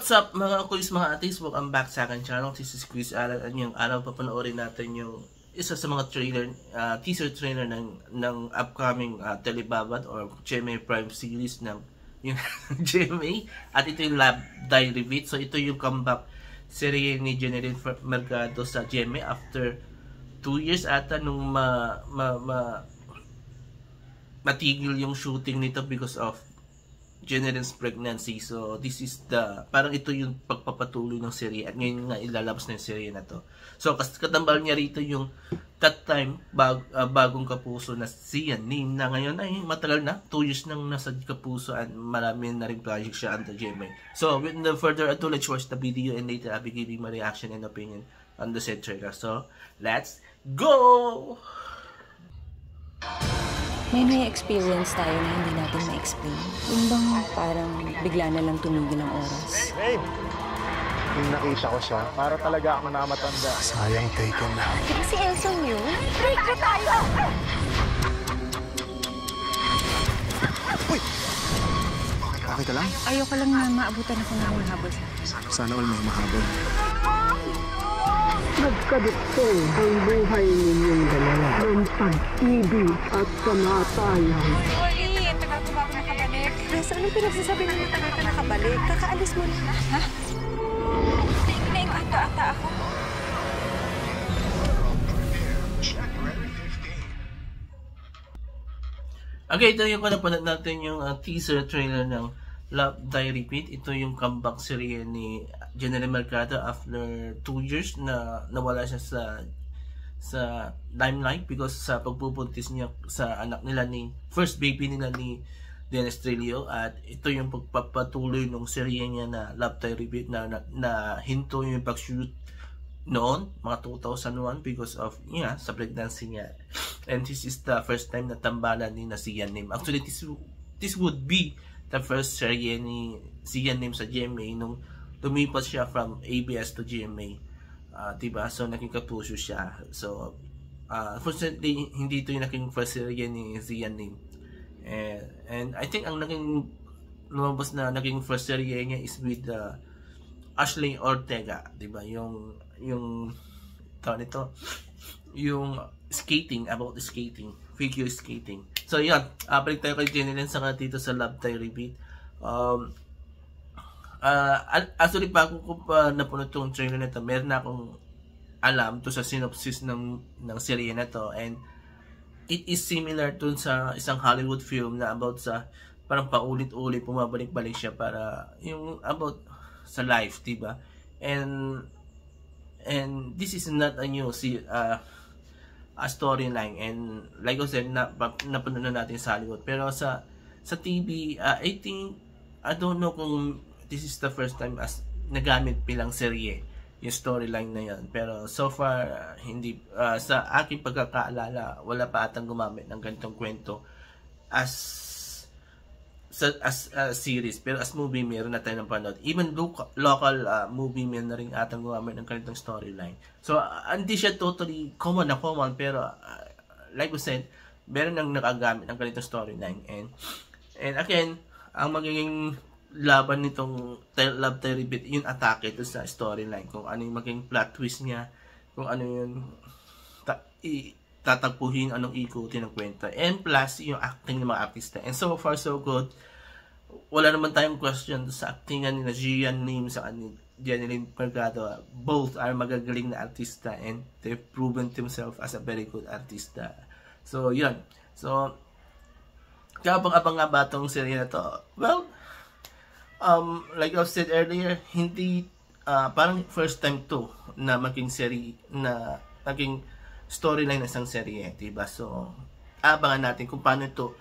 What's up mga kuys, mga atis? Welcome back sa akin channel. This is Chris Alan. At yung araw papanoorin natin yung isa sa mga trailer, teaser trailer ng upcoming Telebabad or GMA Prime series ng yung GMA. At ito yung Love Diary Beat. So ito yung comeback serye ni Jeneline Mercado sa GMA after 2 years ata nung matigil yung shooting nito because of Jeneline's pregnancy. So this is the parang ito yung pagpapatuloy ng serye at ngayon nga ilalabas na yung serye na to. So katambal niya rito yung that time bagong kapuso na si Yanin na ngayon ay matagal na 2 years nang nasa kapuso at marami na rin project siya under GMA. So with no further ado, let's watch the video and later I'll be giving my reaction and opinion on the said trailer. So let's go! May experience tayo na hindi natin ma-explain. Yung bang parang bigla na lang tumigil ang oras. Babe! Yung nakita ko siya, para talaga ako na matanda. Sayang taken na. Di ba si Elson yun? Break na tayo! Uy! Okay ka lang? Ayoko lang na maabutan ako ng mahabol. Sana all may mahabol. Nagkaduktong ang buhay ninyong dalawa ng pag-ibig at kamatayan. Sorry, tagal ko ba ako nakabalik? Nasa anong pinagsasabi ng tagal ka nakabalik? Kakaalis mo na. Ha? Naingatan ata ako. Okay, ito yung panapanood natin yung teaser trailer ng Love Diary Beat. Ito yung comeback serye ni Jeneline Mercado after 2 years na nawala siya sa limelight because sa pagbubuntis niya sa anak nila first baby nila ni Dennis Trillo. At ito yung pagpapatuloy ng serye niya na Love Diary Beat na hinto yung pag-shoot noon mga 2001 because of sa pregnancy niya. And this is the first time na tambalan ni na si Yanin. Actually this would be the first serye ni si Yanin sa GMA nung lumipat siya from ABS to GMA. Diba? So naging kapuso siya. So unfortunately hindi ito yung naging first serye ni si Yanin. And I think ang naging lumabas na naging first serye niya is with Ashley Ortega, diba? Yung tawag nito, yung skating, about the skating, figure skating. So yan, balik tayo kay Jeneline sa dito sa Love Diary Beat. Actually bago ko pa napunod itong trailer na ito, meron na akong alam to sa synopsis ng serye na to, and it is similar to sa isang Hollywood film na about sa parang paulit-ulit pumabalik-balik siya para yung about sa life, diba? And this is not a new a storyline, and like I said, napanood na natin sa Hollywood, pero sa TV, I think, I don't know kung this is the first time as nagamit bilang serye yung storyline na yan, pero so far hindi, sa aking pagkakaalala wala pa atang gumamit ng ganitong kwento as series, pero as movie meron na tayo ng panood. Even local movie meron na rin atang gumamit ng ganitong storyline. So hindi siya totally common, pero like we said, meron nang nakagamit ng ganitong storyline. And again, ang magiging laban nitong Love Diary Beat, yung atake ito sa storyline, kung ano yung magiging plot twist niya, kung ano yung tatagpuhin, anong ikutin ng kwento, and plus yung acting ng mga artista. And so far so good. Wala naman tayong question sa actingan ni Gian Lim sa Jeneline Mercado. Both are magagaling na artista and they've proven themselves as a very good artista. So yun, so kapag-abang nga ba itong serye na to? Well, like I said earlier, hindi parang first time to na maging serye, na maging storyline ng isang serye, diba? So abangan natin kung paano ito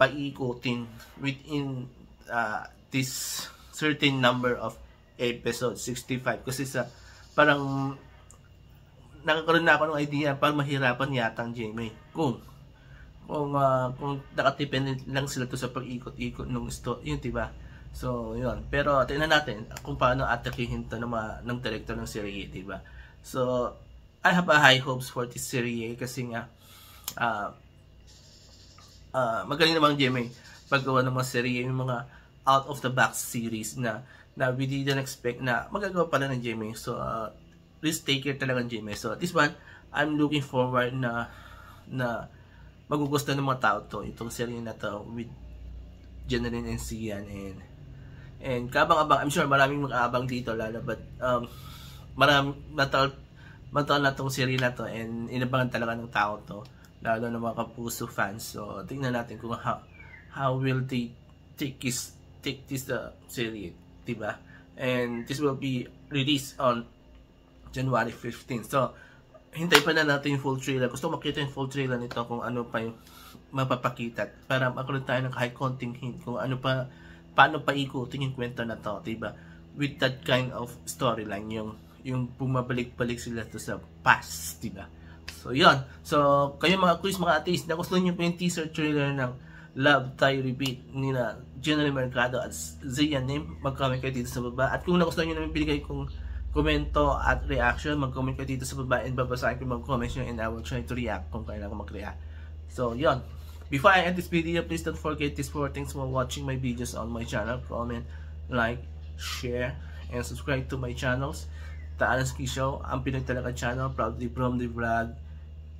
paikutin within this certain number of episodes, 65, kasi parang nakakaroon na ako ng idea, parang mahirapan yata ang GMA kung nakatipin lang sila to sa pag-ikot-ikot ng yun, diba? So yun, pero tingnan natin kung paano atakihin to ng director ng serye, diba? So I have a high hopes for this serye kasi nga magaling namang GMA paggawa ng mga serye, yung mga out of the box series na na we didn't expect na magagawa pala ng GMA. So, risk taker talaga ng GMA. So, this one, I'm looking forward na magugustuhan ng mga tao to. Itong serye na to with Jeneline and Sian. And kabang-abang, I'm sure maraming mag-aabang dito lalo. But, matagal na tong serye na to. And inabangan talaga ng tao to. Lalo ng mga Kapuso fans. So, tingnan natin kung how will they take this series, diba? And this will be released on January 15. So, hintay pa na natin yung full trailer. Gusto makita yung full trailer nito kung ano pa yung mapapakita para magkaroon tayo ng kahit konting hint kung ano pa, paano pa ikutin yung kwento na to, diba? With that kind of storyline, yung bumabalik-balik sila to sa past, diba? So, yun. So, kayo mga quiz, mga ateist, nagustuhan nyo po yung teaser trailer ng Love, Die, Repeat nila Jeneline Mercado at Zian Nim. Mag-comment kayo dito sa baba. At kung nagustuhan nyo namin binigay kong komento at reaction, mag-comment kayo dito sa baba and babasahin ko mag-comments nyo and I will try to react kung kailangan ko mag-react. So, yun. Before I end this video, please don't forget these 4 things while watching my videos on my channel. Comment, like, share, and subscribe to my channels. The Alansky Show, ang Pinoy Talaga channel, proudly from the vlog,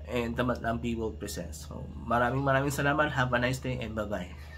and Tamat Lang People presents. So, maraming salamat. Have a nice day and bye-bye.